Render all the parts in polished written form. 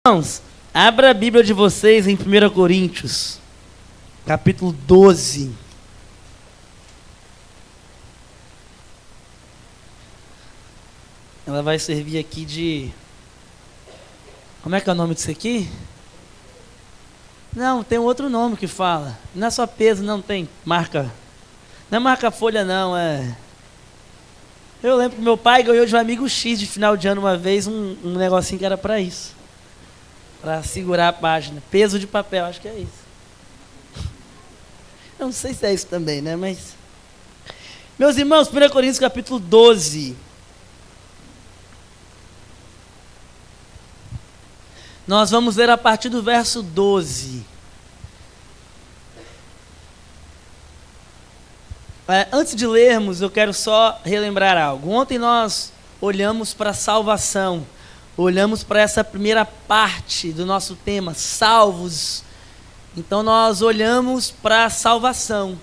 Irmãos, abra a Bíblia de vocês em 1 Coríntios, capítulo 12. Ela vai servir aqui de... Como é que é o nome disso aqui? Não, tem outro nome que fala. Não é só peso, não tem marca. Não é marca-folha, não, é... Eu lembro que meu pai ganhou de um amigo X de final de ano uma vez um negocinho que era para isso. Para segurar a página. Peso de papel, acho que é isso. Eu não sei se é isso também, né? Mas... Meus irmãos, 1 Coríntios capítulo 12. Nós vamos ler a partir do verso 12. Antes de lermos, eu quero só relembrar algo. Ontem nós olhamos para a salvação. Olhamos para essa primeira parte do nosso tema, salvos. Então nós olhamos para a salvação,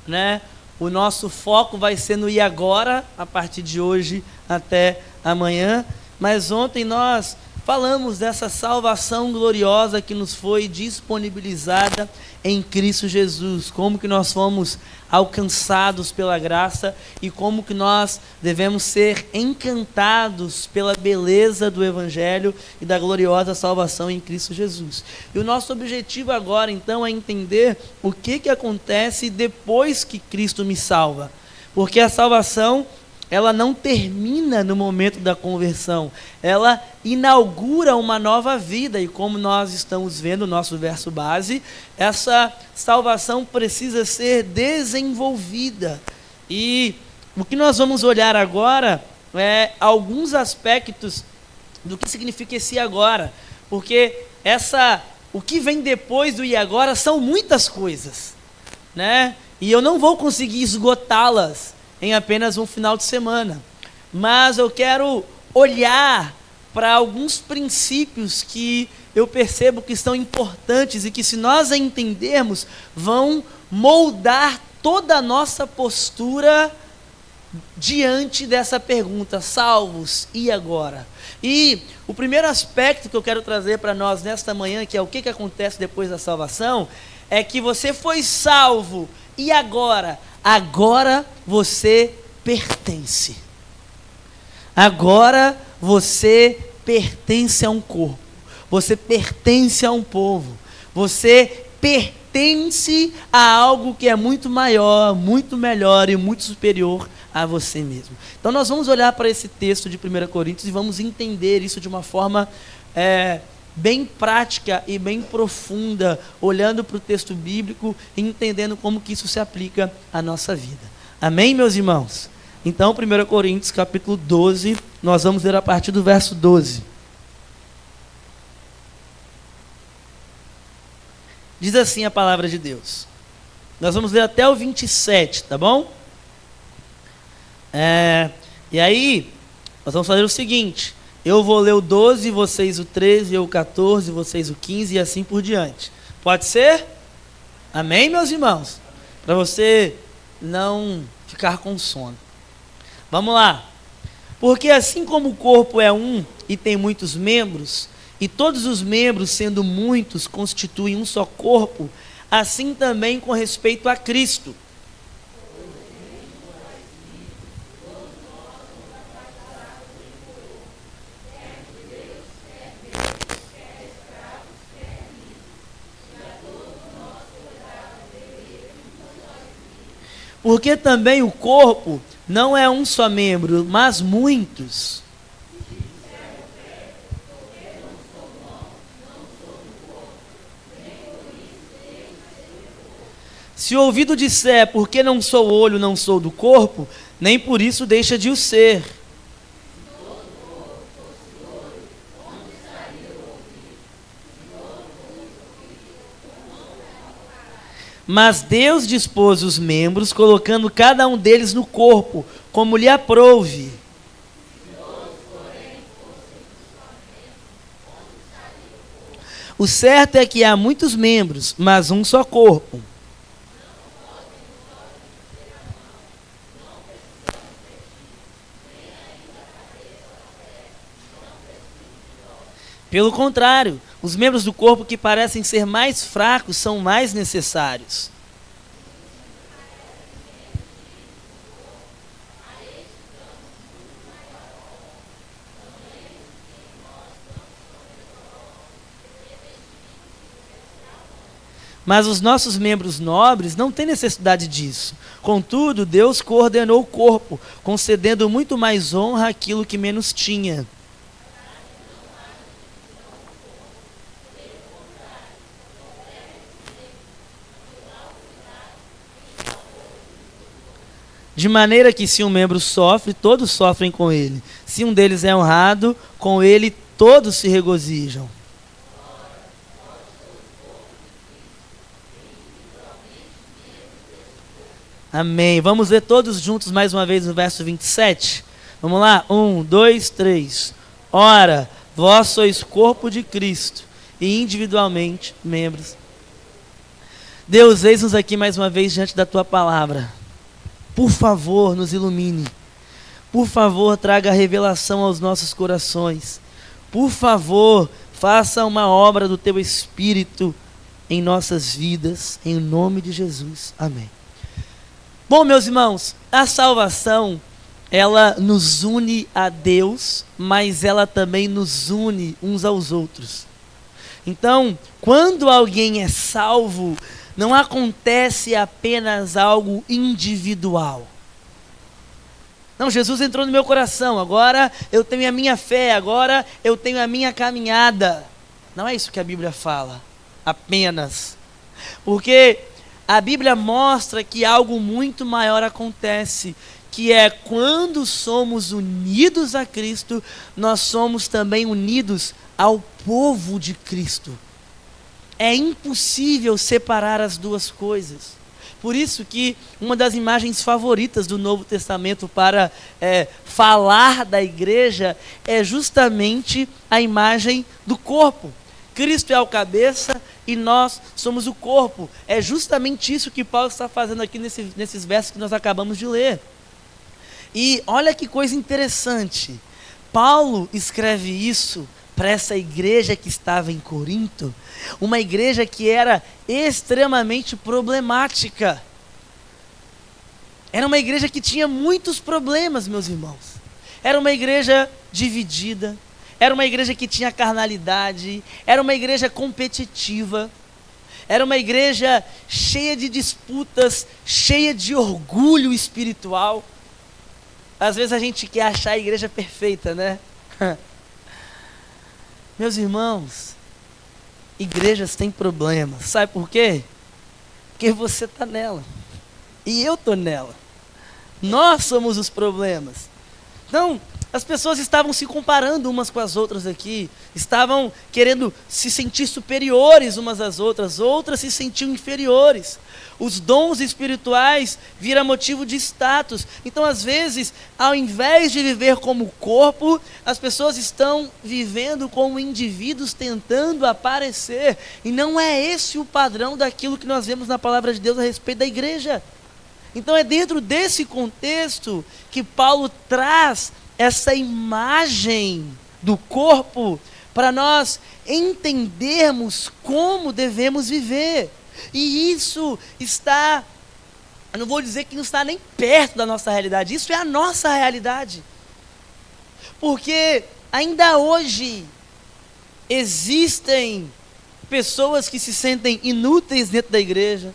né? O nosso foco vai ser no e agora, a partir de hoje até amanhã. Mas ontem nós falamos dessa salvação gloriosa que nos foi disponibilizada em Cristo Jesus. Como que nós fomos alcançados pela graça e como que nós devemos ser encantados pela beleza do Evangelho e da gloriosa salvação em Cristo Jesus. E o nosso objetivo agora, então, é entender o que acontece depois que Cristo me salva. Porque a salvação, ela não termina no momento da conversão, ela inaugura uma nova vida, e como nós estamos vendo no nosso verso base, essa salvação precisa ser desenvolvida. E o que nós vamos olhar agora é alguns aspectos do que significa esse agora, porque o que vem depois do e agora são muitas coisas, né? E eu não vou conseguir esgotá-las em apenas um final de semana, mas eu quero olhar para alguns princípios que eu percebo que são importantes e que, se nós entendermos, vão moldar toda a nossa postura diante dessa pergunta, salvos, e agora? E o primeiro aspecto que eu quero trazer para nós nesta manhã, que é o que acontece depois da salvação, é que você foi salvo, e agora? Agora você pertence. Agora você pertence a um corpo. Você pertence a um povo. Você pertence a algo que é muito maior, muito melhor e muito superior a você mesmo. Então nós vamos olhar para esse texto de 1 Coríntios e vamos entender isso de uma forma bem prática e bem profunda, olhando para o texto bíblico e entendendo como que isso se aplica à nossa vida. Amém, meus irmãos? Então, 1 Coríntios capítulo 12, nós vamos ler a partir do verso 12. Diz assim a palavra de Deus. Nós vamos ler até o 27, tá bom? E aí, nós vamos fazer o seguinte: eu vou ler o 12, vocês o 13, eu o 14, vocês o 15 e assim por diante. Pode ser? Amém, meus irmãos? Para você não ficar com sono. Vamos lá. Porque assim como o corpo é um e tem muitos membros, e todos os membros, sendo muitos, constituem um só corpo, assim também com respeito a Cristo. Porque também o corpo não é um só membro, mas muitos. Se o ouvido disser, porque não sou olho, não sou do corpo, nem por isso deixa de o ser. Mas Deus dispôs os membros, colocando cada um deles no corpo, como lhe aprouve. O certo é que há muitos membros, mas um só corpo. Pelo contrário, os membros do corpo que parecem ser mais fracos são mais necessários. Mas os nossos membros nobres não têm necessidade disso. Contudo, Deus coordenou o corpo, concedendo muito mais honra àquilo que menos tinha. De maneira que se um membro sofre, todos sofrem com ele. Se um deles é honrado, com ele todos se regozijam. Amém. Vamos ler todos juntos mais uma vez o verso 27. Vamos lá? 1, 2, 3. Ora, vós sois corpo de Cristo e individualmente membros. Deus, eis-nos aqui mais uma vez diante da tua palavra. Por favor, nos ilumine. Por favor, traga revelação aos nossos corações. Por favor, faça uma obra do teu Espírito em nossas vidas, em nome de Jesus. Amém. Bom, meus irmãos, a salvação, ela nos une a Deus, mas ela também nos une uns aos outros. Então, quando alguém é salvo, não acontece apenas algo individual. Não, Jesus entrou no meu coração, agora eu tenho a minha fé, agora eu tenho a minha caminhada. Não é isso que a Bíblia fala, apenas. Porque a Bíblia mostra que algo muito maior acontece, que é quando somos unidos a Cristo, nós somos também unidos ao povo de Cristo. É impossível separar as duas coisas. Por isso que uma das imagens favoritas do Novo Testamento para falar da igreja é justamente a imagem do corpo. Cristo é o cabeça e nós somos o corpo. É justamente isso que Paulo está fazendo aqui nesses versos que nós acabamos de ler. E olha que coisa interessante. Paulo escreve isso para essa igreja que estava em Corinto, uma igreja que era extremamente problemática. Era uma igreja que tinha muitos problemas, meus irmãos. Era uma igreja dividida, era uma igreja que tinha carnalidade, era uma igreja competitiva, era uma igreja cheia de disputas, cheia de orgulho espiritual. Às vezes a gente quer achar a igreja perfeita, né? Meus irmãos, igrejas têm problemas. Sabe por quê? Porque você está nela. E eu estou nela. Nós somos os problemas. Então, as pessoas estavam se comparando umas com as outras aqui. Estavam querendo se sentir superiores umas às outras. Outras se sentiam inferiores. Os dons espirituais viram motivo de status. Então, às vezes, ao invés de viver como corpo, as pessoas estão vivendo como indivíduos tentando aparecer. E não é esse o padrão daquilo que nós vemos na palavra de Deus a respeito da igreja. Então, é dentro desse contexto que Paulo traz essa imagem do corpo para nós entendermos como devemos viver. E isso está, eu não vou dizer que não está nem perto da nossa realidade, isso é a nossa realidade. Porque ainda hoje existem pessoas que se sentem inúteis dentro da igreja,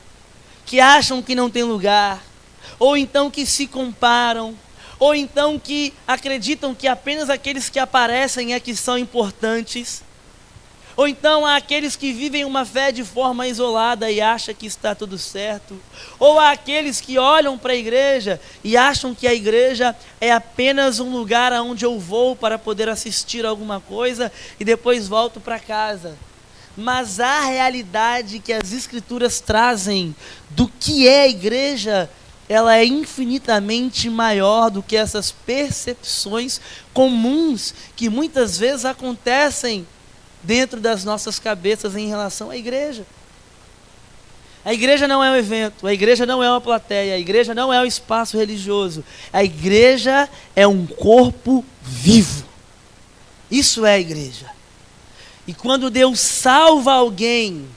que acham que não tem lugar, ou então que se comparam, ou então que acreditam que apenas aqueles que aparecem é que são importantes. Ou então há aqueles que vivem uma fé de forma isolada e acham que está tudo certo. Ou há aqueles que olham para a igreja e acham que a igreja é apenas um lugar aonde eu vou para poder assistir alguma coisa e depois volto para casa. Mas a realidade que as Escrituras trazem do que é a igreja, ela é infinitamente maior do que essas percepções comuns que muitas vezes acontecem dentro das nossas cabeças em relação à igreja. A igreja não é um evento, a igreja não é uma plateia, a igreja não é um espaço religioso. A igreja é um corpo vivo. Isso é a igreja. E quando Deus salva alguém,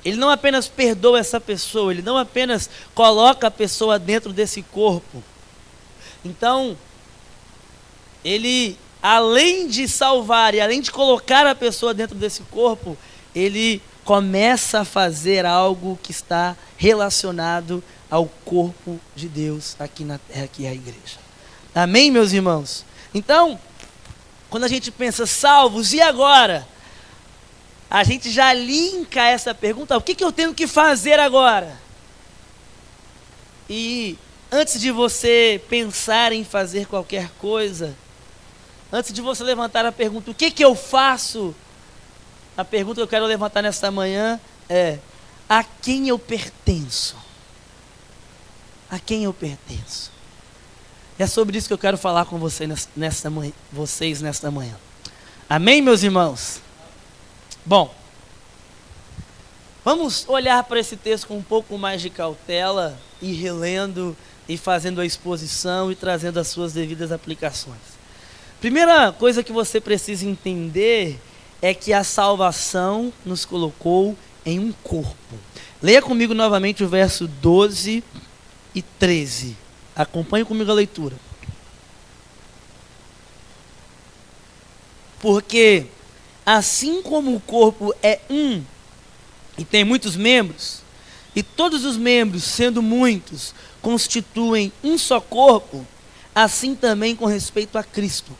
Ele não apenas perdoa essa pessoa, Ele não apenas coloca a pessoa dentro desse corpo. Então, Ele, além de salvar e além de colocar a pessoa dentro desse corpo, Ele começa a fazer algo que está relacionado ao corpo de Deus aqui na terra, que é a igreja. Amém, meus irmãos? Então, quando a gente pensa salvos, e agora? A gente já linka essa pergunta, o que eu tenho que fazer agora? E antes de você pensar em fazer qualquer coisa, antes de você levantar a pergunta, o que eu faço? A pergunta que eu quero levantar nesta manhã é: a quem eu pertenço? A quem eu pertenço? É sobre isso que eu quero falar com vocês nesta manhã. Amém, meus irmãos? Bom, vamos olhar para esse texto com um pouco mais de cautela, e relendo e fazendo a exposição e trazendo as suas devidas aplicações. Primeira coisa que você precisa entender é que a salvação nos colocou em um corpo. Leia comigo novamente o verso 12 e 13. Acompanhe comigo a leitura. Porque assim como o corpo é um e tem muitos membros, e todos os membros, sendo muitos, constituem um só corpo, assim também com respeito a Cristo.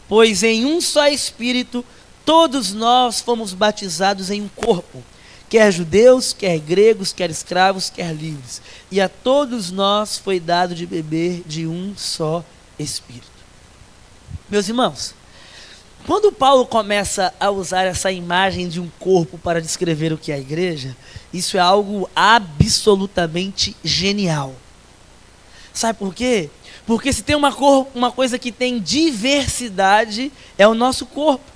Pois em um só Espírito todos nós fomos batizados em um corpo, quer judeus, quer gregos, quer escravos, quer livres. E a todos nós foi dado de beber de um só Espírito. Meus irmãos, quando Paulo começa a usar essa imagem de um corpo para descrever o que é a igreja, isso é algo absolutamente genial. Sabe por quê? Porque se tem uma coisa que tem diversidade, é o nosso corpo.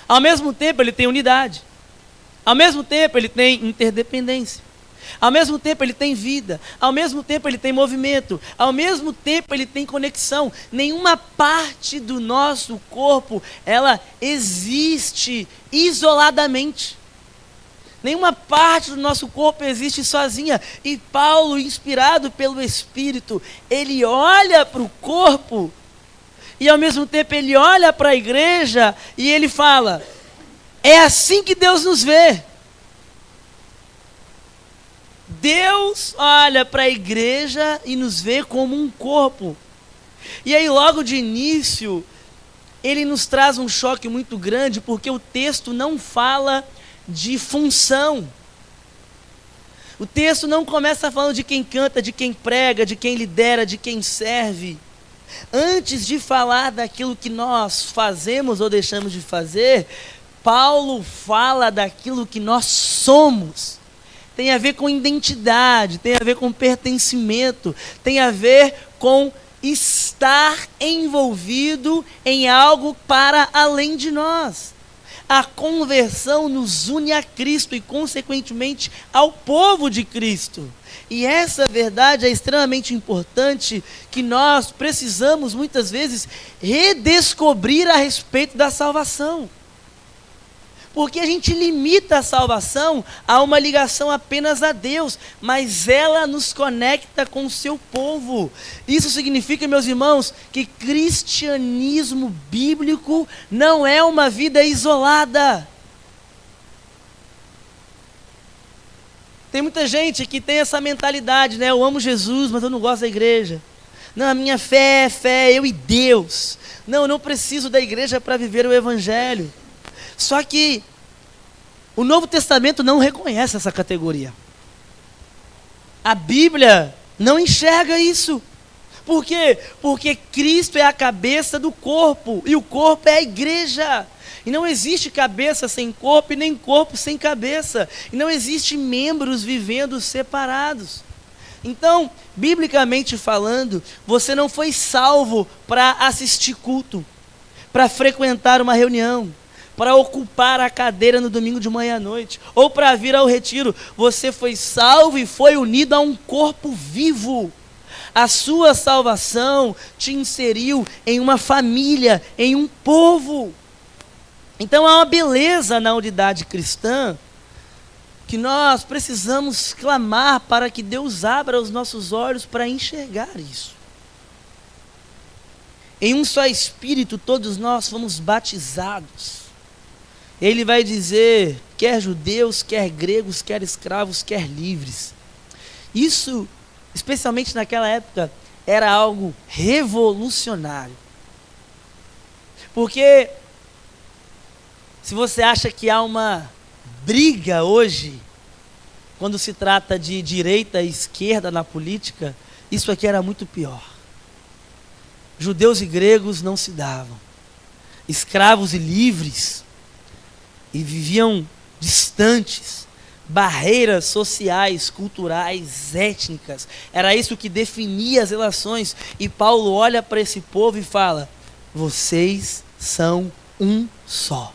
Ao mesmo tempo ele tem unidade. Ao mesmo tempo ele tem interdependência. Ao mesmo tempo ele tem vida. Ao mesmo tempo ele tem movimento. Ao mesmo tempo ele tem conexão. Nenhuma parte do nosso corpo, ela existe isoladamente. Nenhuma parte do nosso corpo existe sozinha. E Paulo, inspirado pelo Espírito, ele olha para o corpo e ao mesmo tempo ele olha para a igreja e ele fala: é assim que Deus nos vê. Deus olha para a igreja e nos vê como um corpo. E aí logo de início, ele nos traz um choque muito grande, porque o texto não fala de função. O texto não começa falando de quem canta, de quem prega, de quem lidera, de quem serve. Antes de falar daquilo que nós fazemos ou deixamos de fazer, Paulo fala daquilo que nós somos. Tem a ver com identidade, tem a ver com pertencimento, tem a ver com estar envolvido em algo para além de nós. A conversão nos une a Cristo e, consequentemente, ao povo de Cristo. E essa verdade é extremamente importante, que nós precisamos, muitas vezes, redescobrir a respeito da salvação. Porque a gente limita a salvação a uma ligação apenas a Deus, mas ela nos conecta com o seu povo. Isso significa, meus irmãos, que cristianismo bíblico não é uma vida isolada. Tem muita gente que tem essa mentalidade, né? Eu amo Jesus, mas eu não gosto da igreja. Não, a minha fé é fé, eu e Deus. Não, eu não preciso da igreja para viver o evangelho. Só que o Novo Testamento não reconhece essa categoria. A Bíblia não enxerga isso. Por quê? Porque Cristo é a cabeça do corpo, e o corpo é a igreja. E não existe cabeça sem corpo e nem corpo sem cabeça. E não existe membros vivendo separados. Então, biblicamente falando, você não foi salvo para assistir culto, para frequentar uma reunião, para ocupar a cadeira no domingo de manhã à noite, ou para vir ao retiro. Você foi salvo e foi unido a um corpo vivo. A sua salvação te inseriu em uma família, em um povo. Então há uma beleza na unidade cristã que nós precisamos clamar para que Deus abra os nossos olhos para enxergar isso. Em um só Espírito todos nós fomos batizados. Ele vai dizer, quer judeus, quer gregos, quer escravos, quer livres. Isso, especialmente naquela época, era algo revolucionário. Porque se você acha que há uma briga hoje, quando se trata de direita e esquerda na política, isso aqui era muito pior. Judeus e gregos não se davam. Escravos e livres, e viviam distantes. Barreiras sociais, culturais, étnicas. Era isso que definia as relações. E Paulo olha para esse povo e fala, vocês são um só.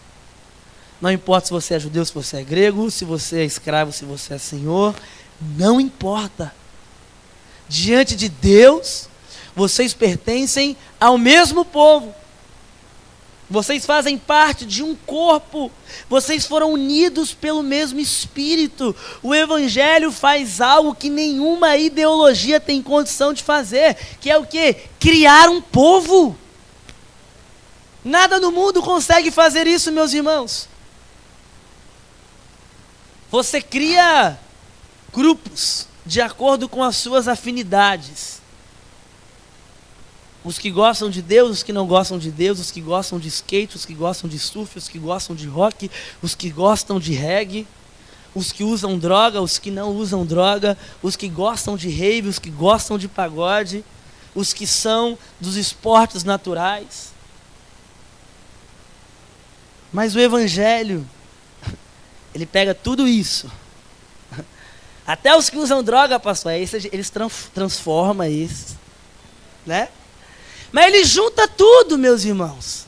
Não importa se você é judeu, se você é grego, se você é escravo, se você é senhor, não importa. Diante de Deus, vocês pertencem ao mesmo povo. Vocês fazem parte de um corpo. Vocês foram unidos pelo mesmo Espírito. O Evangelho faz algo que nenhuma ideologia tem condição de fazer, que é o quê? Criar um povo. Nada no mundo consegue fazer isso, meus irmãos. Você cria grupos de acordo com as suas afinidades. Os que gostam de Deus, os que não gostam de Deus, os que gostam de skate, os que gostam de surf, os que gostam de rock, os que gostam de reggae, os que usam droga, os que não usam droga, os que gostam de rave, os que gostam de pagode, os que são dos esportes naturais. Mas o Evangelho, ele pega tudo isso. Até os que usam droga, pastor, eles transformam isso, né? Mas ele junta tudo, meus irmãos.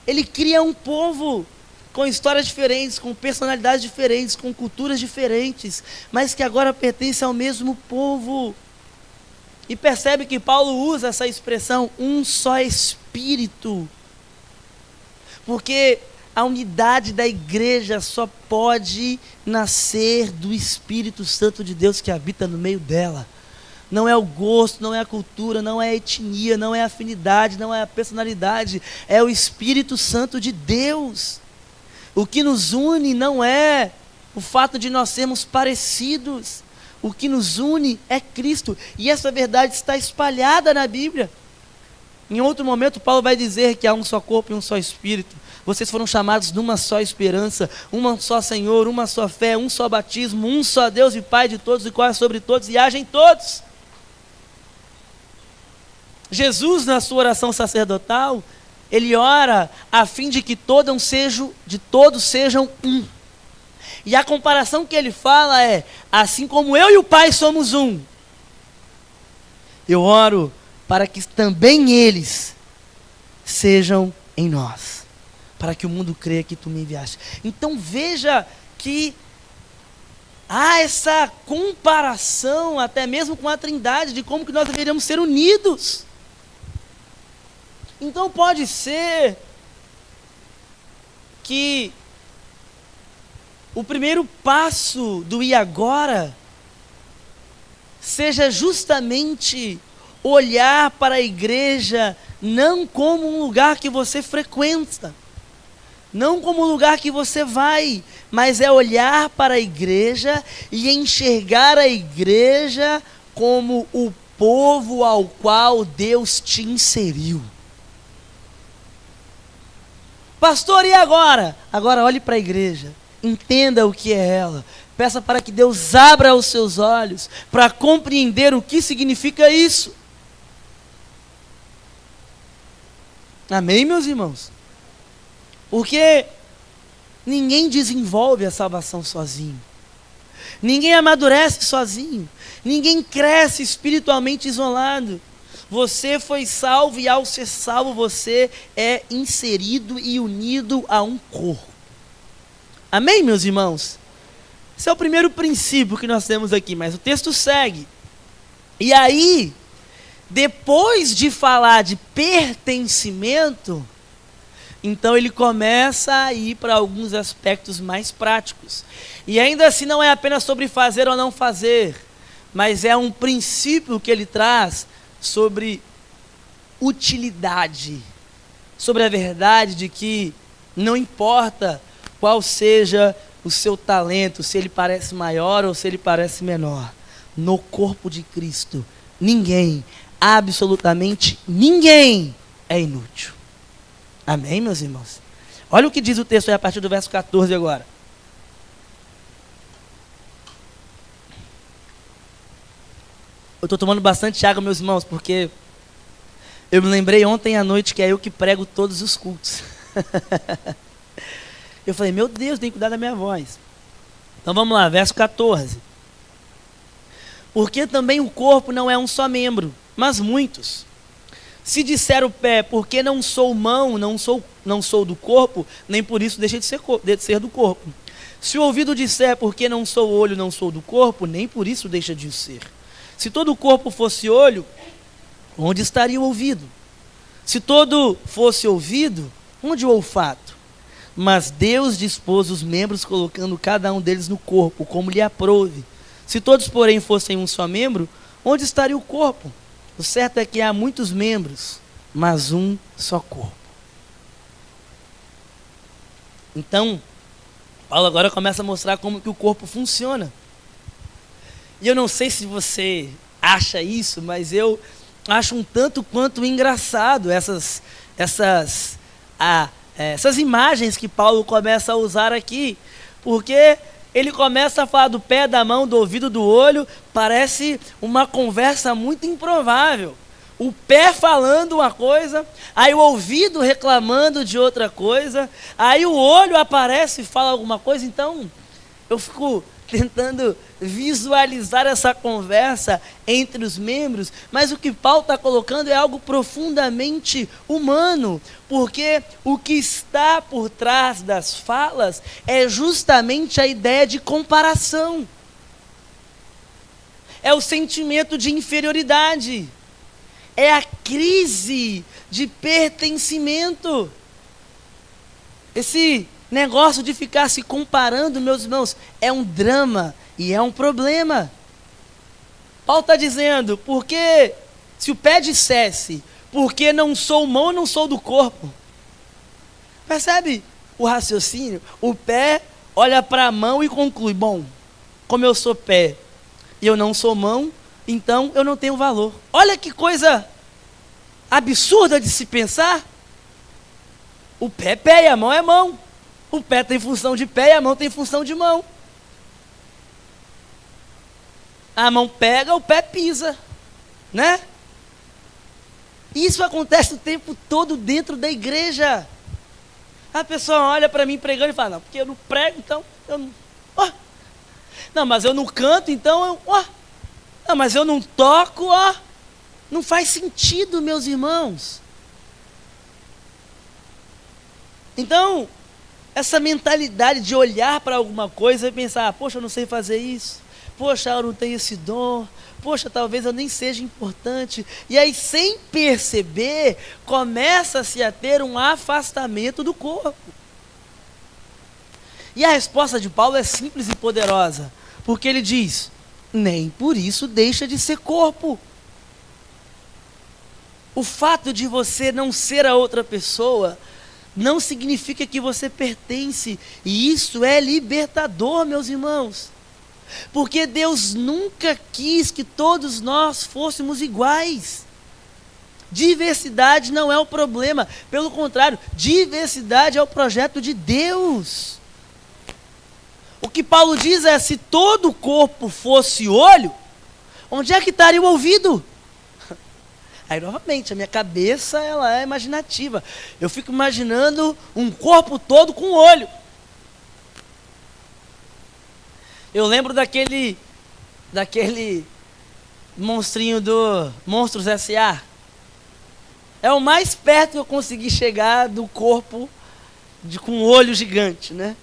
Ele cria um povo com histórias diferentes, com personalidades diferentes, com culturas diferentes, mas que agora pertence ao mesmo povo. E percebe que Paulo usa essa expressão, um só Espírito. Porque a unidade da igreja só pode nascer do Espírito Santo de Deus que habita no meio dela. Não é o gosto, não é a cultura, não é a etnia, não é a afinidade, não é a personalidade. É o Espírito Santo de Deus. O que nos une não é o fato de nós sermos parecidos. O que nos une é Cristo. E essa verdade está espalhada na Bíblia. Em outro momento, Paulo vai dizer que há um só corpo e um só Espírito. Vocês foram chamados numa só esperança, uma só Senhor, uma só fé, um só batismo, um só Deus e Pai de todos e qual é sobre todos e age em todos. Jesus, na sua oração sacerdotal, ele ora a fim de que todos sejam um. E a comparação que ele fala é, assim como eu e o Pai somos um, eu oro para que também eles sejam em nós, para que o mundo creia que tu me enviaste. Então veja que há essa comparação, até mesmo com a Trindade, de como que nós deveríamos ser unidos. Então pode ser que o primeiro passo do e agora seja justamente olhar para a igreja não como um lugar que você frequenta, não como um lugar que você vai, mas é olhar para a igreja e enxergar a igreja como o povo ao qual Deus te inseriu. Pastor, e agora? Agora olhe para a igreja, entenda o que é ela, peça para que Deus abra os seus olhos para compreender o que significa isso. Amém, meus irmãos? Porque ninguém desenvolve a salvação sozinho, ninguém amadurece sozinho, ninguém cresce espiritualmente isolado. Você foi salvo e ao ser salvo você é inserido e unido a um corpo. Amém, meus irmãos? Esse é o primeiro princípio que nós temos aqui, mas o texto segue. E aí, depois de falar de pertencimento, Então ele começa a ir para alguns aspectos mais práticos. E ainda assim não é apenas sobre fazer ou não fazer, mas é um princípio que ele traz sobre utilidade, sobre a verdade de que não importa qual seja o seu talento, se ele parece maior ou se ele parece menor, no corpo de Cristo, ninguém, absolutamente ninguém é inútil. Amém, meus irmãos? Olha o que diz o texto aí a partir do verso 14 agora. Eu estou tomando bastante água, meus irmãos, porque eu me lembrei ontem à noite que é eu que prego todos os cultos. Eu falei, meu Deus, tem que cuidar da minha voz. Então vamos lá, verso 14. Porque também o corpo não é um só membro, mas muitos. Se disser o pé, porque não sou mão, não sou do corpo, nem por isso deixa de ser do corpo. Se o ouvido disser, porque não sou olho, não sou do corpo, nem por isso deixa de ser. Se todo o corpo fosse olho, onde estaria o ouvido? Se todo fosse ouvido, onde o olfato? Mas Deus dispôs os membros, colocando cada um deles no corpo, como lhe aprouve. Se todos, porém, fossem um só membro, onde estaria o corpo? O certo é que há muitos membros, mas um só corpo. Então, Paulo agora começa a mostrar como que o corpo funciona. E eu não sei se você acha isso, mas eu acho um tanto quanto engraçado essas imagens que Paulo começa a usar aqui, porque ele começa a falar do pé, da mão, do ouvido, do olho. Parece uma conversa muito improvável. O pé falando uma coisa, aí o ouvido reclamando de outra coisa, aí o olho aparece e fala alguma coisa. Então, eu fico tentando visualizar essa conversa entre os membros, mas o que Paulo está colocando é algo profundamente humano, porque o que está por trás das falas é justamente a ideia de comparação, é o sentimento de inferioridade, é a crise de pertencimento. Esse negócio de ficar se comparando, meus irmãos, é um drama e é um problema. Paulo está dizendo, porque se o pé dissesse, porque não sou mão, não sou do corpo. Percebe o raciocínio? O pé olha para a mão e conclui, bom, como eu sou pé e eu não sou mão, então eu não tenho valor. Olha que coisa absurda de se pensar. O pé é pé e a mão é mão. O pé tem função de pé e a mão tem função de mão. A mão pega, o pé pisa, né? Isso acontece o tempo todo dentro da igreja. A pessoa olha para mim pregando e fala, não, porque eu não prego, então eu não... Oh. Não, mas eu não canto, então eu... Oh. Não, mas eu não toco, ó. Oh. Não faz sentido, meus irmãos. Então, essa mentalidade de olhar para alguma coisa e pensar, poxa, eu não sei fazer isso, poxa, eu não tenho esse dom, poxa, talvez eu nem seja importante. E aí, sem perceber, começa-se a ter um afastamento do corpo. E a resposta de Paulo é simples e poderosa, porque ele diz, nem por isso deixa de ser corpo. O fato de você não ser a outra pessoa não significa que você pertence, e isso é libertador, meus irmãos, porque Deus nunca quis que todos nós fôssemos iguais. Diversidade não é o problema, pelo contrário, diversidade é o projeto de Deus. O que Paulo diz é, se todo o corpo fosse olho, onde é que estaria o ouvido? Aí, novamente, a minha cabeça ela é imaginativa. Eu fico imaginando um corpo todo com olho. Eu lembro daquele monstrinho do Monstros S.A. É o mais perto que eu consegui chegar do corpo com um olho gigante, né?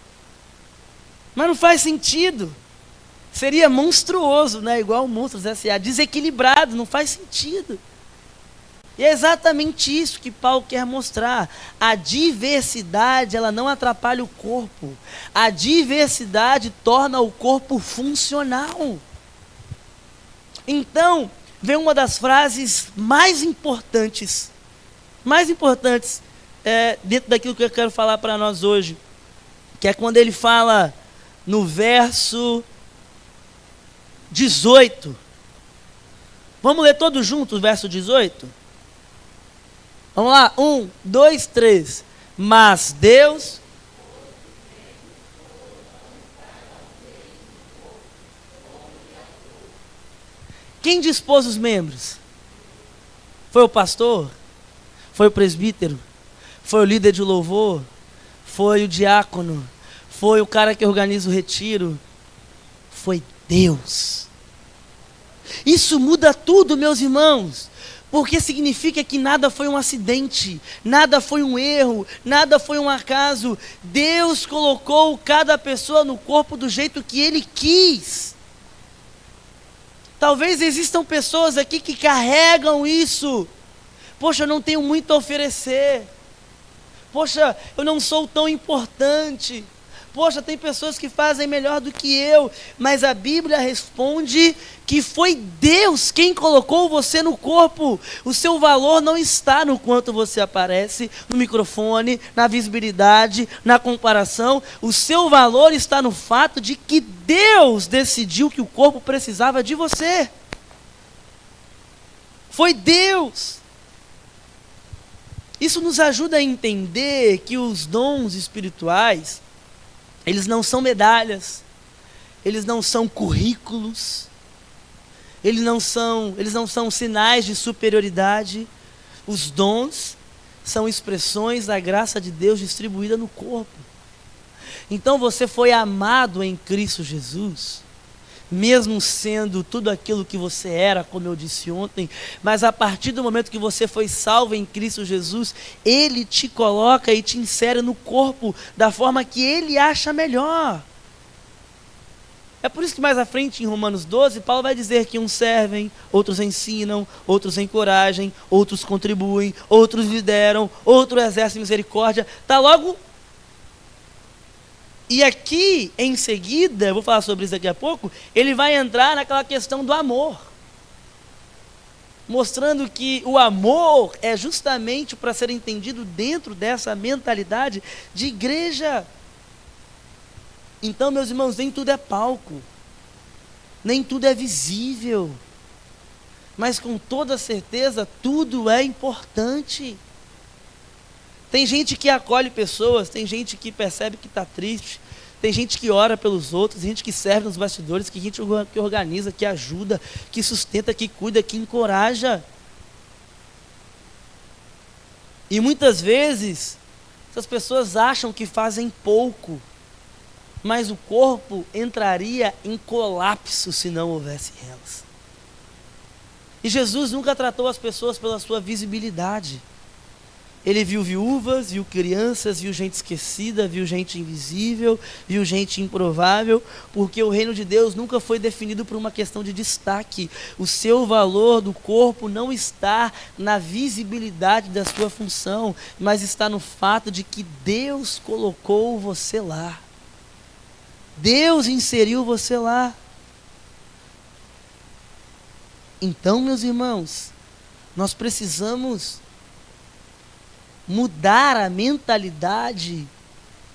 Mas não faz sentido. Seria monstruoso, né? Igual o Monstros S.A. Desequilibrado, não faz sentido. E é exatamente isso que Paulo quer mostrar. A diversidade, ela não atrapalha o corpo. A diversidade torna o corpo funcional. Então, vem uma das frases mais importantes dentro daquilo que eu quero falar para nós hoje, que é quando ele fala no verso 18. Vamos ler todos juntos o verso 18? Vamos lá, 1, 2, 3. Mas Deus... Quem dispôs os membros? Foi o pastor? Foi o presbítero? Foi o líder de louvor? Foi o diácono? Foi o cara que organiza o retiro? Foi Deus. Isso muda tudo, meus irmãos. Porque significa que nada foi um acidente, nada foi um erro, nada foi um acaso. Deus colocou cada pessoa no corpo do jeito que Ele quis. Talvez existam pessoas aqui que carregam isso. Poxa, eu não tenho muito a oferecer. Poxa, eu não sou tão importante. Poxa, tem pessoas que fazem melhor do que eu. Mas a Bíblia responde que foi Deus quem colocou você no corpo. O seu valor não está no quanto você aparece, no microfone, na visibilidade, na comparação. O seu valor está no fato de que Deus decidiu que o corpo precisava de você. Foi Deus. Isso nos ajuda a entender que os dons espirituais, eles não são medalhas, eles não são currículos, eles não são sinais de superioridade. Os dons são expressões da graça de Deus distribuída no corpo. Então você foi amado em Cristo Jesus, mesmo sendo tudo aquilo que você era, como eu disse ontem, mas a partir do momento que você foi salvo em Cristo Jesus, Ele te coloca e te insere no corpo da forma que Ele acha melhor. É por isso que mais à frente, em Romanos 12, Paulo vai dizer que uns servem, outros ensinam, outros encorajam, outros contribuem, outros lideram, outros exercem misericórdia. Está logo... E aqui, em seguida, eu vou falar sobre isso daqui a pouco, ele vai entrar naquela questão do amor. Mostrando que o amor é justamente para ser entendido dentro dessa mentalidade de igreja. Então, meus irmãos, nem tudo é palco, nem tudo é visível, mas com toda certeza tudo é importante. Tem gente que acolhe pessoas, tem gente que percebe que está triste, tem gente que ora pelos outros, tem gente que serve nos bastidores, tem gente que organiza, que ajuda, que sustenta, que cuida, que encoraja. E muitas vezes, essas pessoas acham que fazem pouco, mas o corpo entraria em colapso se não houvesse elas. E Jesus nunca tratou as pessoas pela sua visibilidade. Ele viu viúvas, viu crianças, viu gente esquecida, viu gente invisível, viu gente improvável, porque o reino de Deus nunca foi definido por uma questão de destaque. O seu valor do corpo não está na visibilidade da sua função, mas está no fato de que Deus colocou você lá. Deus inseriu você lá. Então, meus irmãos, nós precisamos mudar a mentalidade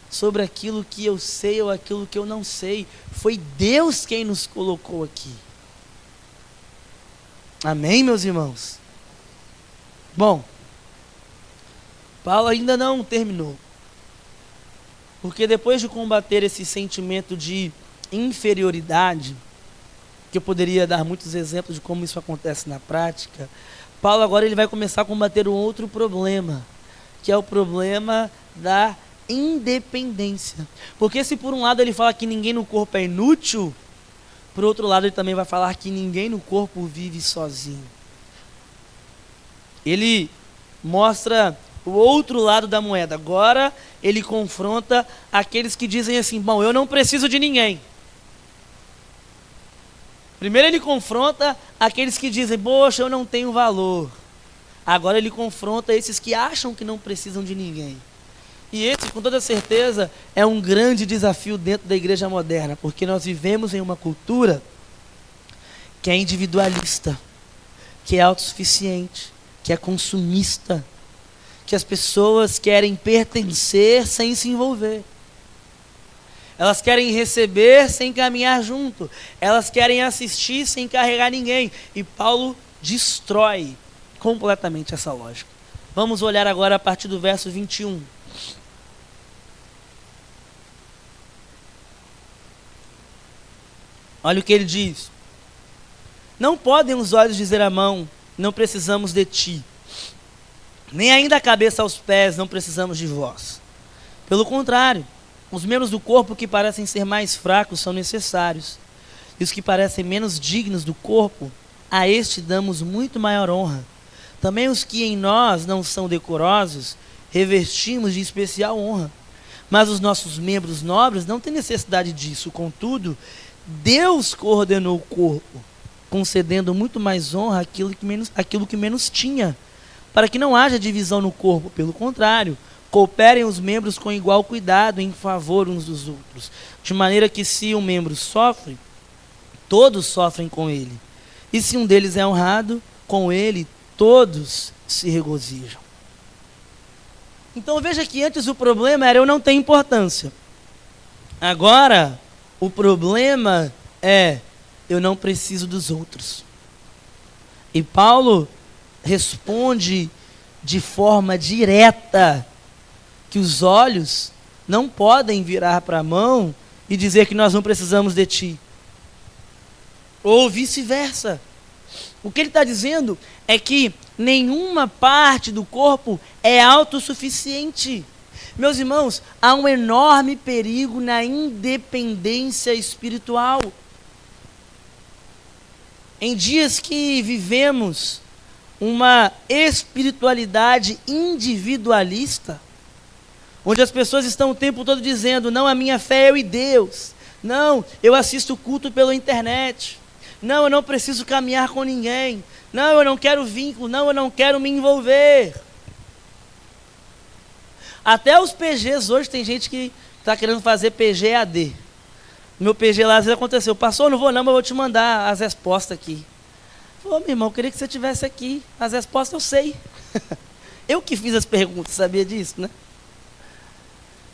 sobre aquilo que eu sei ou aquilo que eu não sei. Foi Deus quem nos colocou aqui. Amém, meus irmãos? Bom, Paulo ainda não terminou. Porque depois de combater esse sentimento de inferioridade, que eu poderia dar muitos exemplos de como isso acontece na prática, Paulo agora ele vai começar a combater um outro problema, que é o problema da independência. Porque se por um lado ele fala que ninguém no corpo é inútil, por outro lado ele também vai falar que ninguém no corpo vive sozinho. Ele mostra o outro lado da moeda. Agora ele confronta aqueles que dizem assim: bom, eu não preciso de ninguém. Primeiro ele confronta aqueles que dizem: poxa, eu não tenho valor. Agora ele confronta esses que acham que não precisam de ninguém. E esse, com toda certeza, é um grande desafio dentro da igreja moderna, porque nós vivemos em uma cultura que é individualista, que é autossuficiente, que é consumista, que as pessoas querem pertencer sem se envolver. Elas querem receber sem caminhar junto. Elas querem assistir sem carregar ninguém. E Paulo destrói completamente essa lógica. Vamos olhar agora a partir do verso 21. Olha o que ele diz. Não podem os olhos dizer à mão, não precisamos de ti. Nem ainda a cabeça aos pés, não precisamos de vós. Pelo contrário, os membros do corpo que parecem ser mais fracos são necessários. E os que parecem menos dignos do corpo, a este damos muito maior honra. Também os que em nós não são decorosos, revestimos de especial honra. Mas os nossos membros nobres não têm necessidade disso. Contudo, Deus coordenou o corpo, concedendo muito mais honra àquilo que menos tinha, para que não haja divisão no corpo. Pelo contrário, cooperem os membros com igual cuidado em favor uns dos outros, de maneira que se um membro sofre, todos sofrem com ele. E se um deles é honrado, com ele todos se regozijam. Então veja que antes o problema era eu não ter importância. Agora, o problema é eu não preciso dos outros. E Paulo responde de forma direta que os olhos não podem virar para a mão e dizer que nós não precisamos de ti. Ou vice-versa. O que ele está dizendo é que nenhuma parte do corpo é autossuficiente. Meus irmãos, há um enorme perigo na independência espiritual. Em dias que vivemos uma espiritualidade individualista, onde as pessoas estão o tempo todo dizendo, não, a minha fé é eu e Deus. Não, eu assisto culto pela internet. Não, eu não preciso caminhar com ninguém. Não, eu não quero vínculo. Não, eu não quero me envolver. Até os PGs hoje tem gente que está querendo fazer PG EAD. Meu PG lá às vezes aconteceu. Pastor, não vou não, mas vou te mandar as respostas aqui. Ô, meu irmão, eu queria que você estivesse aqui. As respostas eu sei. Eu que fiz as perguntas, sabia disso, né?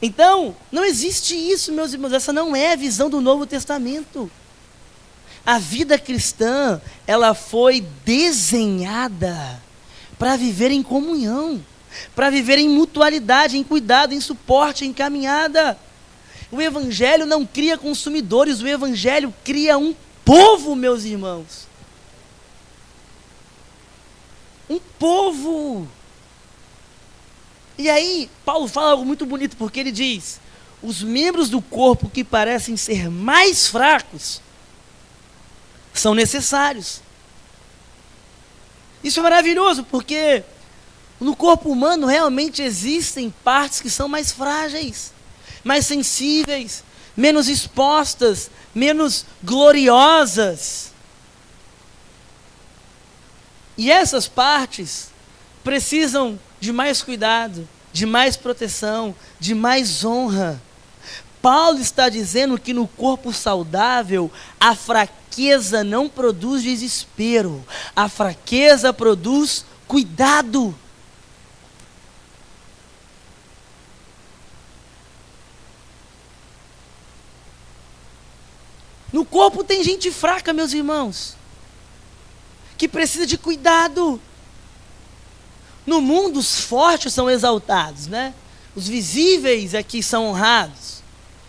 Então, não existe isso, meus irmãos. Essa não é a visão do Novo Testamento. A vida cristã, ela foi desenhada para viver em comunhão, para viver em mutualidade, em cuidado, em suporte, em caminhada. O Evangelho não cria consumidores, o Evangelho cria um povo, meus irmãos. Um povo. E aí, Paulo fala algo muito bonito, porque ele diz, os membros do corpo que parecem ser mais fracos, são necessários. Isso é maravilhoso, porque no corpo humano realmente existem partes que são mais frágeis, mais sensíveis, menos expostas, menos gloriosas. E essas partes precisam de mais cuidado, de mais proteção, de mais honra. Paulo está dizendo que no corpo saudável, a fraqueza não produz desespero, a fraqueza produz cuidado. No corpo tem gente fraca, meus irmãos, que precisa de cuidado. No mundo, os fortes são exaltados, né? Os visíveis aqui são honrados.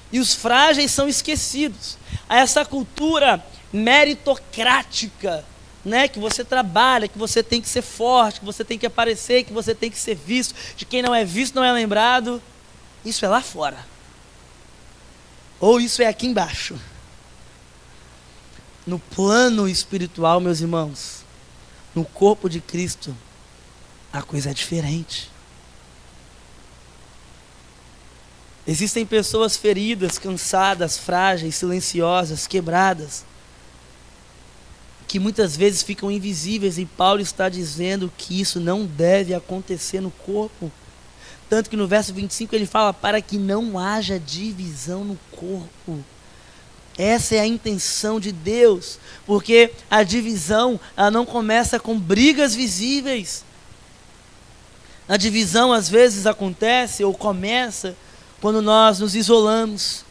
E os frágeis são esquecidos. Há essa cultura meritocrática, né? Que você trabalha, que você tem que ser forte, que você tem que aparecer, que você tem que ser visto. De quem não é visto não é lembrado. Isso é lá fora. Ou isso é aqui embaixo. No plano espiritual, meus irmãos, no corpo de Cristo, a coisa é diferente. Existem pessoas feridas, cansadas, frágeis, silenciosas, quebradas, que que muitas vezes ficam invisíveis, e Paulo está dizendo que isso não deve acontecer no corpo. Tanto que no verso 25 ele fala, para que não haja divisão no corpo. Essa é a intenção de Deus, porque a divisão, ela não começa com brigas visíveis. A divisão às vezes acontece ou começa quando nós nos isolamos,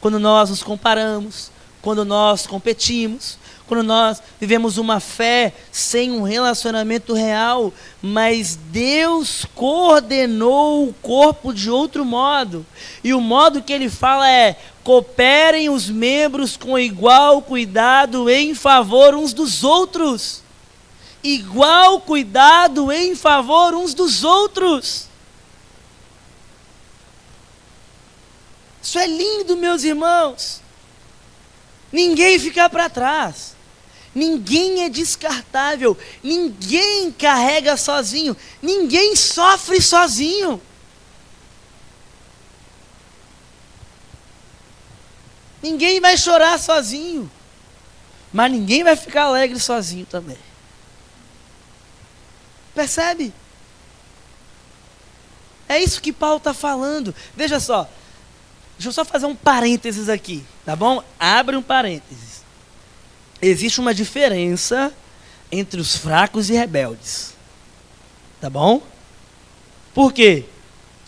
quando nós nos comparamos, quando nós competimos, quando nós vivemos uma fé sem um relacionamento real, mas Deus coordenou o corpo de outro modo. E o modo que ele fala é: cooperem os membros com igual cuidado em favor uns dos outros. Igual cuidado em favor uns dos outros. Isso é lindo, meus irmãos. Ninguém fica para trás. Ninguém é descartável. Ninguém carrega sozinho. Ninguém sofre sozinho. Ninguém vai chorar sozinho. Mas ninguém vai ficar alegre sozinho também. Percebe? É isso que Paulo está falando. Veja só. Deixa eu só fazer um parênteses aqui, tá bom? Abre um parênteses. Existe uma diferença entre os fracos e rebeldes. Tá bom? Por quê?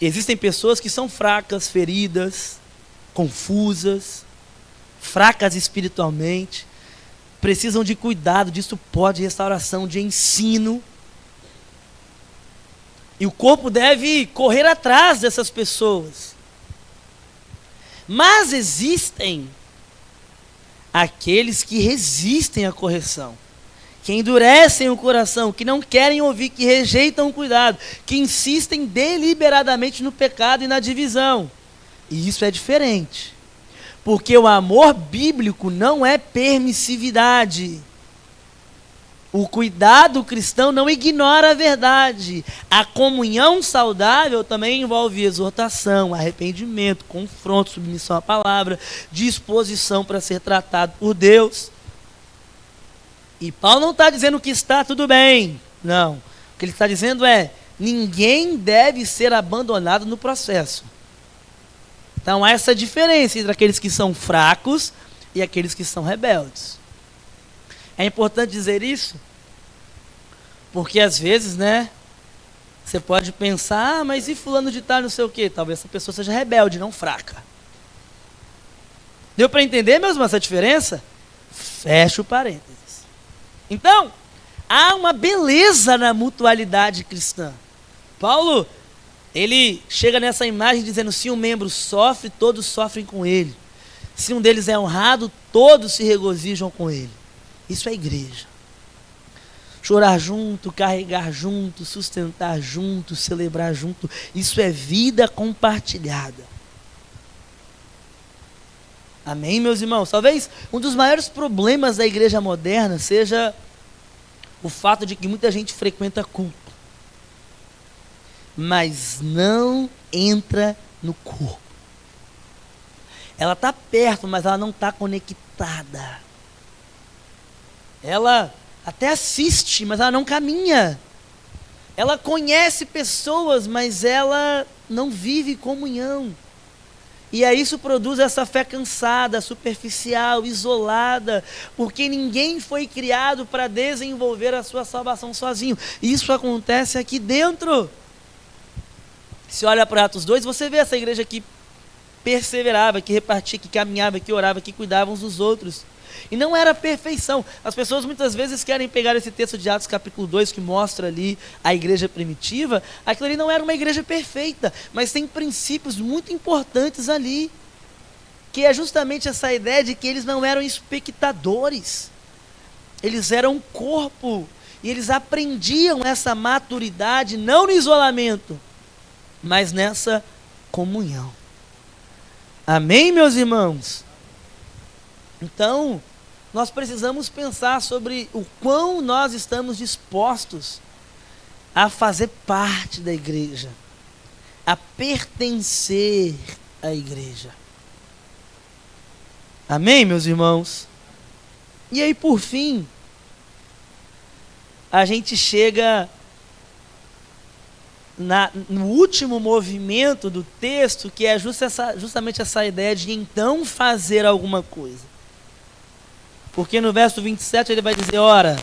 Existem pessoas que são fracas, feridas, confusas, fracas espiritualmente, precisam de cuidado, de suporte, de restauração, de ensino. E o corpo deve correr atrás dessas pessoas. Mas existem aqueles que resistem à correção, que endurecem o coração, que não querem ouvir, que rejeitam o cuidado, que insistem deliberadamente no pecado e na divisão. E isso é diferente, porque o amor bíblico não é permissividade. O cuidado cristão não ignora a verdade. A comunhão saudável também envolve exortação, arrependimento, confronto, submissão à palavra, disposição para ser tratado por Deus. E Paulo não está dizendo que está tudo bem. Não. O que ele está dizendo é: ninguém deve ser abandonado no processo. Então há essa diferença entre aqueles que são fracos e aqueles que são rebeldes. É importante dizer isso, porque às vezes, né, você pode pensar, mas e fulano de tal, não sei o quê? Talvez essa pessoa seja rebelde, não fraca. Deu para entender mesmo essa diferença? Fecha o parênteses. Então, há uma beleza na mutualidade cristã. Paulo, ele chega nessa imagem dizendo: se um membro sofre, todos sofrem com ele. Se um deles é honrado, todos se regozijam com ele. Isso é igreja. Chorar junto, carregar junto, sustentar junto, celebrar junto. Isso é vida compartilhada. Amém, meus irmãos? Talvez um dos maiores problemas da igreja moderna seja o fato de que muita gente frequenta culto, mas não entra no corpo. Ela está perto, mas ela não está conectada. Ela até assiste, mas ela não caminha. Ela conhece pessoas, mas ela não vive comunhão. E aí isso produz essa fé cansada, superficial, isolada, porque ninguém foi criado para desenvolver a sua salvação sozinho. Isso acontece aqui dentro. Se olha para Atos 2, você vê essa igreja que perseverava, que repartia, que caminhava, que orava, que cuidava uns dos outros. E não era perfeição. As pessoas muitas vezes querem pegar esse texto de Atos capítulo 2, que mostra ali a igreja primitiva. Aquilo ali não era uma igreja perfeita, mas tem princípios muito importantes ali, que é justamente essa ideia de que eles não eram espectadores. Eles eram um corpo, e eles aprendiam essa maturidade, não no isolamento, mas nessa comunhão. Amém, meus irmãos? Então, nós precisamos pensar sobre o quão nós estamos dispostos a fazer parte da igreja, a pertencer à igreja. Amém, meus irmãos? E aí, por fim, a gente chega no último movimento do texto, que é justamente essa ideia de então fazer alguma coisa. Porque no verso 27 ele vai dizer: ora,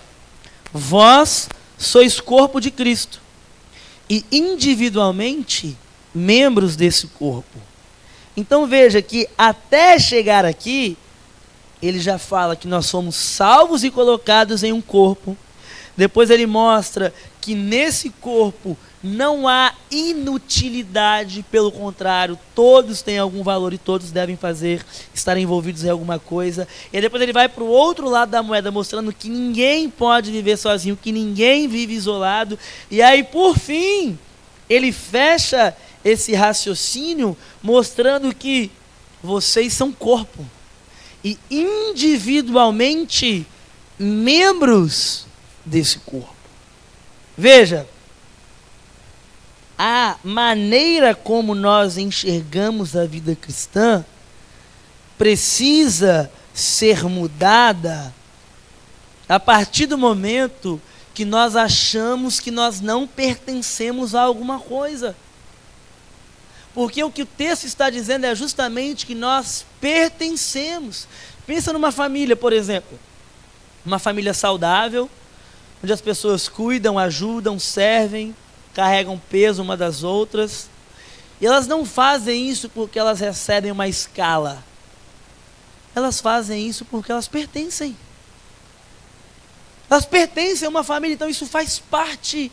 vós sois corpo de Cristo, e individualmente membros desse corpo. Então veja que até chegar aqui, ele já fala que nós somos salvos e colocados em um corpo. Depois ele mostra que nesse corpo não há inutilidade, pelo contrário, todos têm algum valor e todos devem estar envolvidos em alguma coisa. E depois ele vai para o outro lado da moeda, mostrando que ninguém pode viver sozinho, que ninguém vive isolado. E aí, por fim, ele fecha esse raciocínio mostrando que vocês são corpo e individualmente membros desse corpo. Veja, a maneira como nós enxergamos a vida cristã precisa ser mudada a partir do momento que nós achamos que nós não pertencemos a alguma coisa. Porque o que o texto está dizendo é justamente que nós pertencemos. Pensa numa família, por exemplo, uma família saudável, onde as pessoas cuidam, ajudam, servem, carregam peso uma das outras. E elas não fazem isso porque elas recebem uma escala. Elas fazem isso porque elas pertencem. Elas pertencem a uma família, então isso faz parte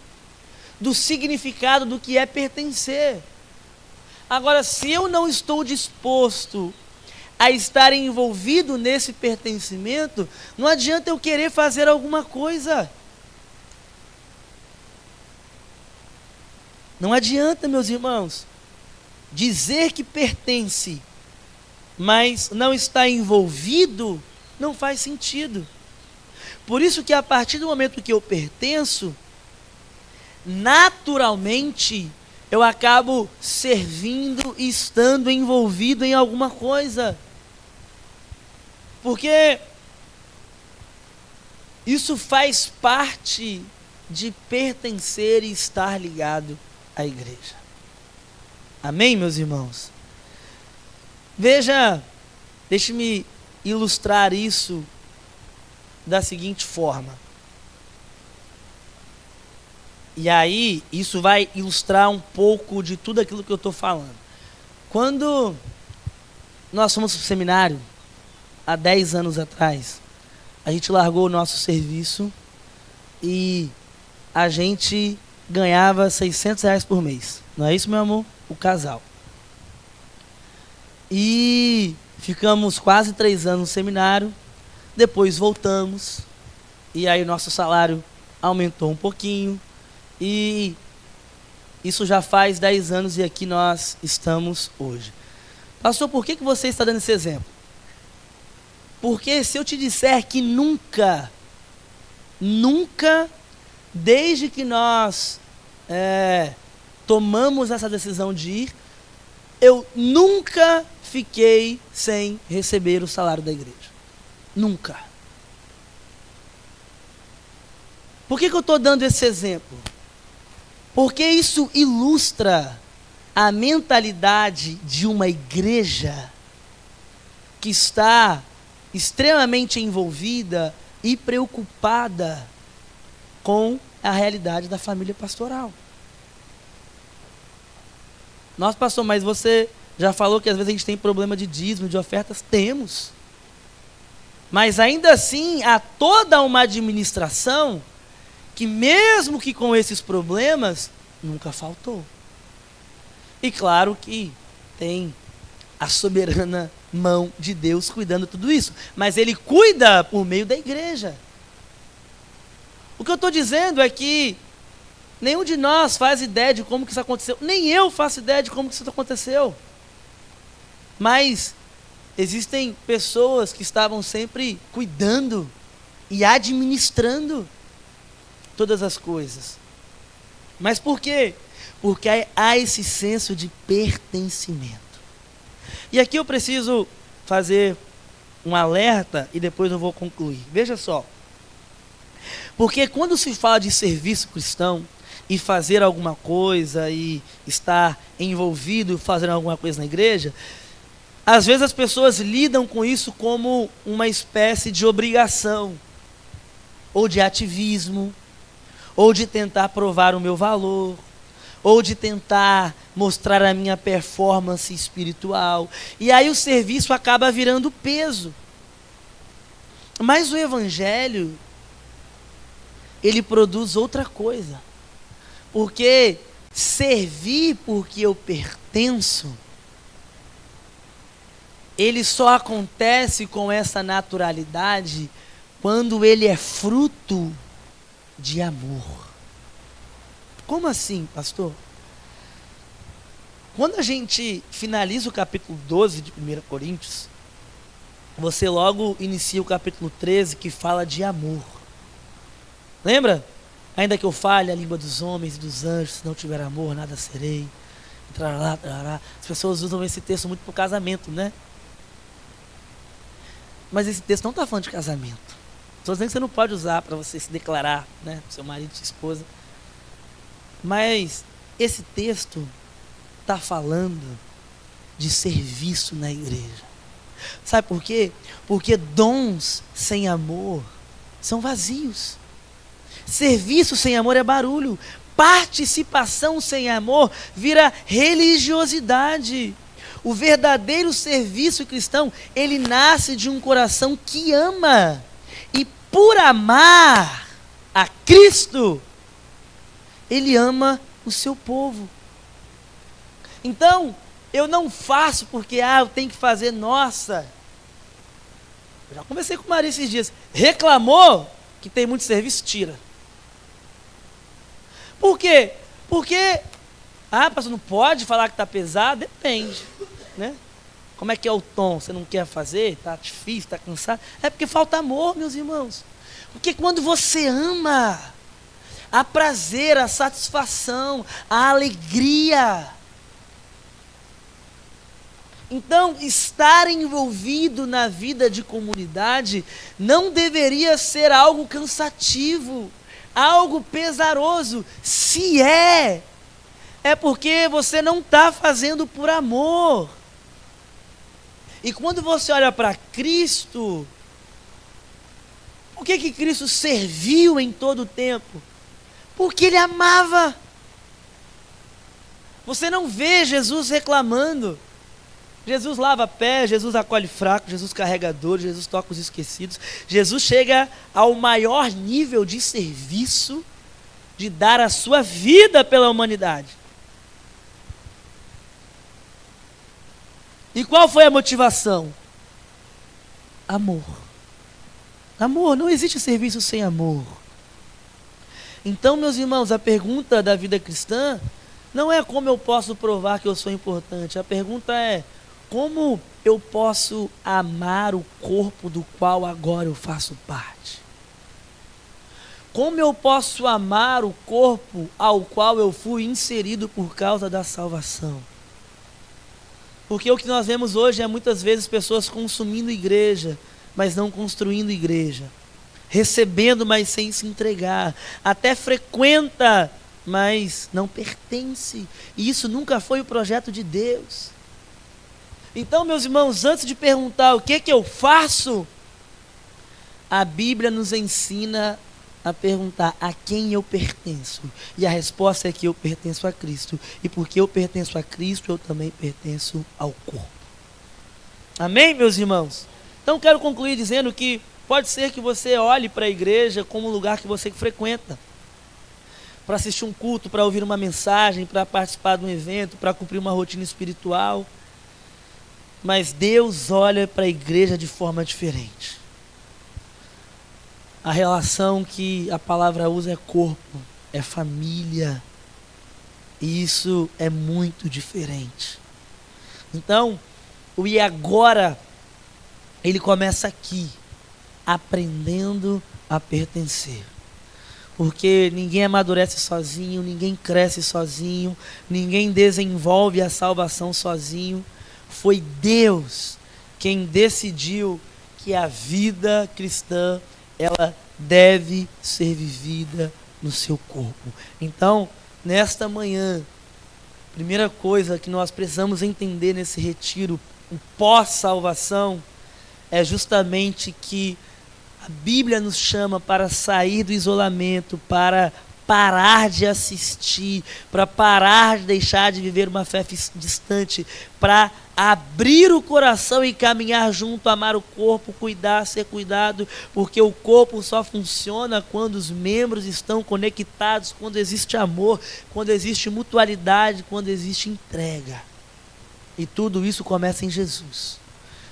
do significado do que é pertencer. Agora, se eu não estou disposto a estar envolvido nesse pertencimento, não adianta eu querer fazer alguma coisa. Não adianta, meus irmãos, dizer que pertence, mas não está envolvido, não faz sentido. Por isso que a partir do momento que eu pertenço, naturalmente, eu acabo servindo e estando envolvido em alguma coisa. Porque isso faz parte de pertencer e estar ligado à igreja. Amém, meus irmãos? Veja, deixe-me ilustrar isso da seguinte forma. E aí, isso vai ilustrar um pouco de tudo aquilo que eu estou falando. Quando nós fomos para o seminário, há 10 anos atrás, a gente largou o nosso serviço e a gente ganhava R$600 por mês. Não é isso, meu amor? O casal. E ficamos quase 3 anos no seminário, depois voltamos, e aí o nosso salário aumentou um pouquinho, e isso já faz 10 anos e aqui nós estamos hoje. Pastor, por que você está dando esse exemplo? Porque se eu te disser que nunca, desde que nós tomamos essa decisão de ir, eu nunca fiquei sem receber o salário da igreja. Nunca. Por que eu estou dando esse exemplo? Porque isso ilustra a mentalidade de uma igreja que está extremamente envolvida e preocupada com a realidade da família pastoral. Nossa, pastor, mas você já falou que às vezes a gente tem problema de dízimo, de ofertas? Temos. Mas ainda assim, há toda uma administração que mesmo que com esses problemas, nunca faltou. E claro que tem a soberana mão de Deus cuidando de tudo isso. Mas Ele cuida por meio da igreja. O que eu estou dizendo é que nenhum de nós faz ideia de como que isso aconteceu. Nem eu faço ideia de como que isso aconteceu. Mas existem pessoas que estavam sempre cuidando e administrando todas as coisas. Mas por quê? Porque há esse senso de pertencimento. E aqui eu preciso fazer um alerta e depois eu vou concluir. Veja só. Porque quando se fala de serviço cristão e fazer alguma coisa e estar envolvido fazendo alguma coisa na igreja, às vezes as pessoas lidam com isso como uma espécie de obrigação, ou de ativismo, ou de tentar provar o meu valor, ou de tentar mostrar a minha performance espiritual. E aí o serviço acaba virando peso. Mas o evangelho, ele produz outra coisa. Porque servir porque eu pertenço, ele só acontece com essa naturalidade quando ele é fruto de amor. Como assim, pastor? Quando a gente finaliza o capítulo 12 de 1 Coríntios, você logo inicia o capítulo 13 que fala de amor. Lembra? Ainda que eu fale a língua dos homens e dos anjos, se não tiver amor, nada serei. Trará, trará. As pessoas usam esse texto muito para o casamento, né? Mas esse texto não está falando de casamento. Estou dizendo que você não pode usar para você se declarar, né, para seu marido, sua esposa. Mas esse texto está falando de serviço na igreja. Sabe por quê? Porque dons sem amor são vazios. Serviço sem amor é barulho. Participação sem amor vira religiosidade. O verdadeiro serviço cristão, ele nasce de um coração que ama. E por amar a Cristo, ele ama o seu povo. Então, eu não faço porque, eu tenho que fazer, nossa. Eu já conversei com o Maria esses dias. Reclamou que tem muito serviço, tira. Por quê? Porque, pastor, não pode falar que está pesado? Depende, né? Como é que é o tom? Você não quer fazer? Está difícil, está cansado? É porque falta amor, meus irmãos. Porque quando você ama, há prazer, a satisfação, a alegria. Então, estar envolvido na vida de comunidade não deveria ser algo cansativo, algo pesaroso. Se é porque você não está fazendo por amor. E quando você olha para Cristo, por que Cristo serviu em todo o tempo? Porque Ele amava. Você não vê Jesus reclamando. Jesus lava pés, Jesus acolhe fracos, Jesus carrega dores, Jesus toca os esquecidos. Jesus chega ao maior nível de serviço, de dar a sua vida pela humanidade. E qual foi a motivação? Amor. Amor, não existe serviço sem amor. Então, meus irmãos, a pergunta da vida cristã não é como eu posso provar que eu sou importante. A pergunta é: como eu posso amar o corpo do qual agora eu faço parte? Como eu posso amar o corpo ao qual eu fui inserido por causa da salvação? Porque o que nós vemos hoje é muitas vezes pessoas consumindo igreja, mas não construindo igreja. Recebendo, mas sem se entregar. Até frequenta, mas não pertence. E isso nunca foi o projeto de Deus. Então, meus irmãos, antes de perguntar o que eu faço, a Bíblia nos ensina a perguntar a quem eu pertenço. E a resposta é que eu pertenço a Cristo. E porque eu pertenço a Cristo, eu também pertenço ao corpo. Amém, meus irmãos? Então, quero concluir dizendo que pode ser que você olhe para a igreja como um lugar que você frequenta. Para assistir um culto, para ouvir uma mensagem, para participar de um evento, para cumprir uma rotina espiritual. Mas Deus olha para a igreja de forma diferente. A relação que a palavra usa é corpo, é família. E isso é muito diferente. Então, o e agora, ele começa aqui, aprendendo a pertencer. Porque ninguém amadurece sozinho, ninguém cresce sozinho, ninguém desenvolve a salvação sozinho. Foi Deus quem decidiu que a vida cristã, ela deve ser vivida no seu corpo. Então, nesta manhã, a primeira coisa que nós precisamos entender nesse retiro, o pós-salvação, é justamente que a Bíblia nos chama para sair do isolamento, para parar de assistir, para parar de deixar de viver uma fé distante, para abrir o coração e caminhar junto, amar o corpo, cuidar, ser cuidado, porque o corpo só funciona quando os membros estão conectados, quando existe amor, quando existe mutualidade, quando existe entrega. E tudo isso começa em Jesus.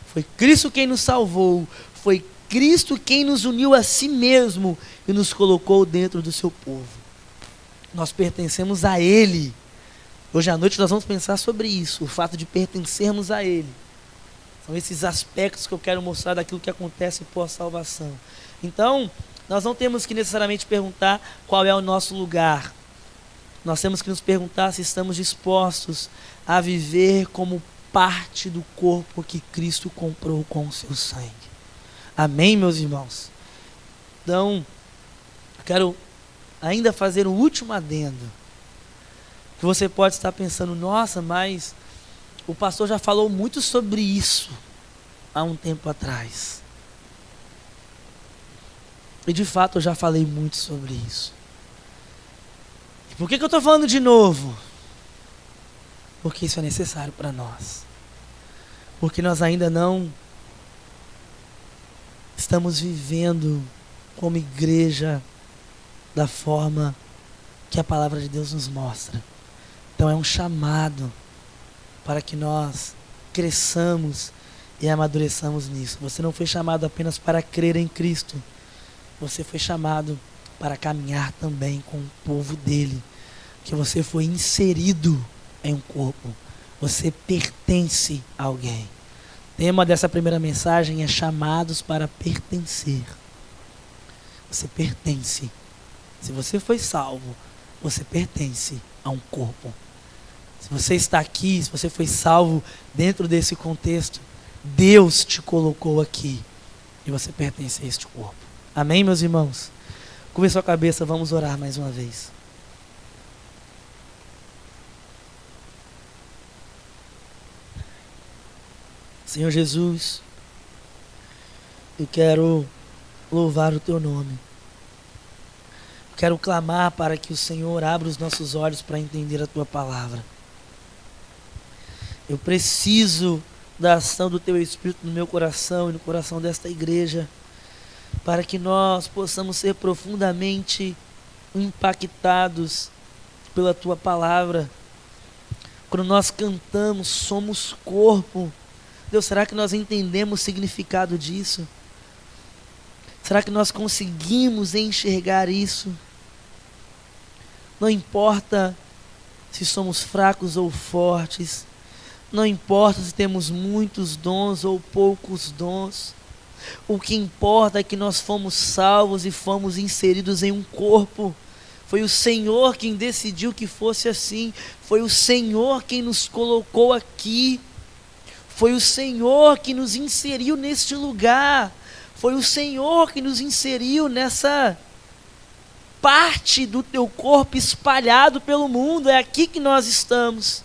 Foi Cristo quem nos salvou, foi Cristo quem nos uniu a si mesmo e nos colocou dentro do seu povo. Nós pertencemos a Ele. Hoje à noite nós vamos pensar sobre isso, o fato de pertencermos a Ele. São esses aspectos que eu quero mostrar daquilo que acontece pós-salvação. Então, nós não temos que necessariamente perguntar qual é o nosso lugar. Nós temos que nos perguntar se estamos dispostos a viver como parte do corpo que Cristo comprou com o seu sangue. Amém, meus irmãos? Então, eu quero ainda fazer um último adendo. Que você pode estar pensando, nossa, mas o pastor já falou muito sobre isso há um tempo atrás. E de fato eu já falei muito sobre isso. E por que eu estou falando de novo? Porque isso é necessário para nós. Porque nós ainda não estamos vivendo como igreja da forma que a palavra de Deus nos mostra. Então é um chamado para que nós cresçamos e amadureçamos nisso. Você não foi chamado apenas para crer em Cristo. Você foi chamado para caminhar também com o povo dele. Que você foi inserido em um corpo. Você pertence a alguém. O tema dessa primeira mensagem é chamados para pertencer. Você pertence. Se você foi salvo, você pertence a um corpo. Se você está aqui, se você foi salvo dentro desse contexto, Deus te colocou aqui e você pertence a este corpo. Amém, meus irmãos? Curva sua cabeça, vamos orar mais uma vez. Senhor Jesus, eu quero louvar o teu nome. Quero clamar para que o Senhor abra os nossos olhos para entender a tua palavra. Eu preciso da ação do teu Espírito no meu coração e no coração desta igreja, para que nós possamos ser profundamente impactados pela tua palavra. Quando nós cantamos, somos corpo. Deus, será que nós entendemos o significado disso? Será que nós conseguimos enxergar isso? Não importa se somos fracos ou fortes, não importa se temos muitos dons ou poucos dons, o que importa é que nós fomos salvos e fomos inseridos em um corpo. Foi o Senhor quem decidiu que fosse assim, foi o Senhor quem nos colocou aqui, foi o Senhor que nos inseriu neste lugar, foi o Senhor que nos inseriu nessa parte do teu corpo espalhado pelo mundo. É aqui que nós estamos.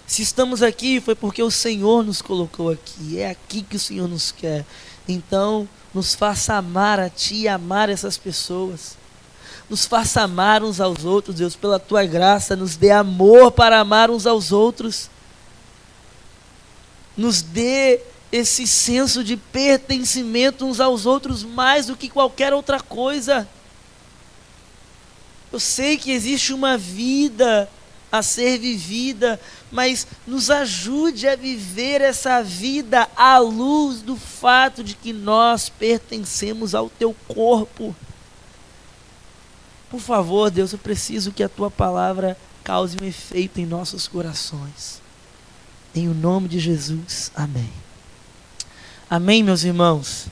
Se estamos aqui foi porque o Senhor nos colocou aqui. É aqui que o Senhor nos quer. Então nos faça amar a ti e amar essas pessoas. Nos faça amar uns aos outros, Deus, pela tua graça. Nos dê amor para amar uns aos outros. Nos dê esse senso de pertencimento uns aos outros mais do que qualquer outra coisa. Eu sei que existe uma vida a ser vivida, mas nos ajude a viver essa vida à luz do fato de que nós pertencemos ao teu corpo. Por favor, Deus, eu preciso que a tua palavra cause um efeito em nossos corações. Em o nome de Jesus, amém. Amém, meus irmãos.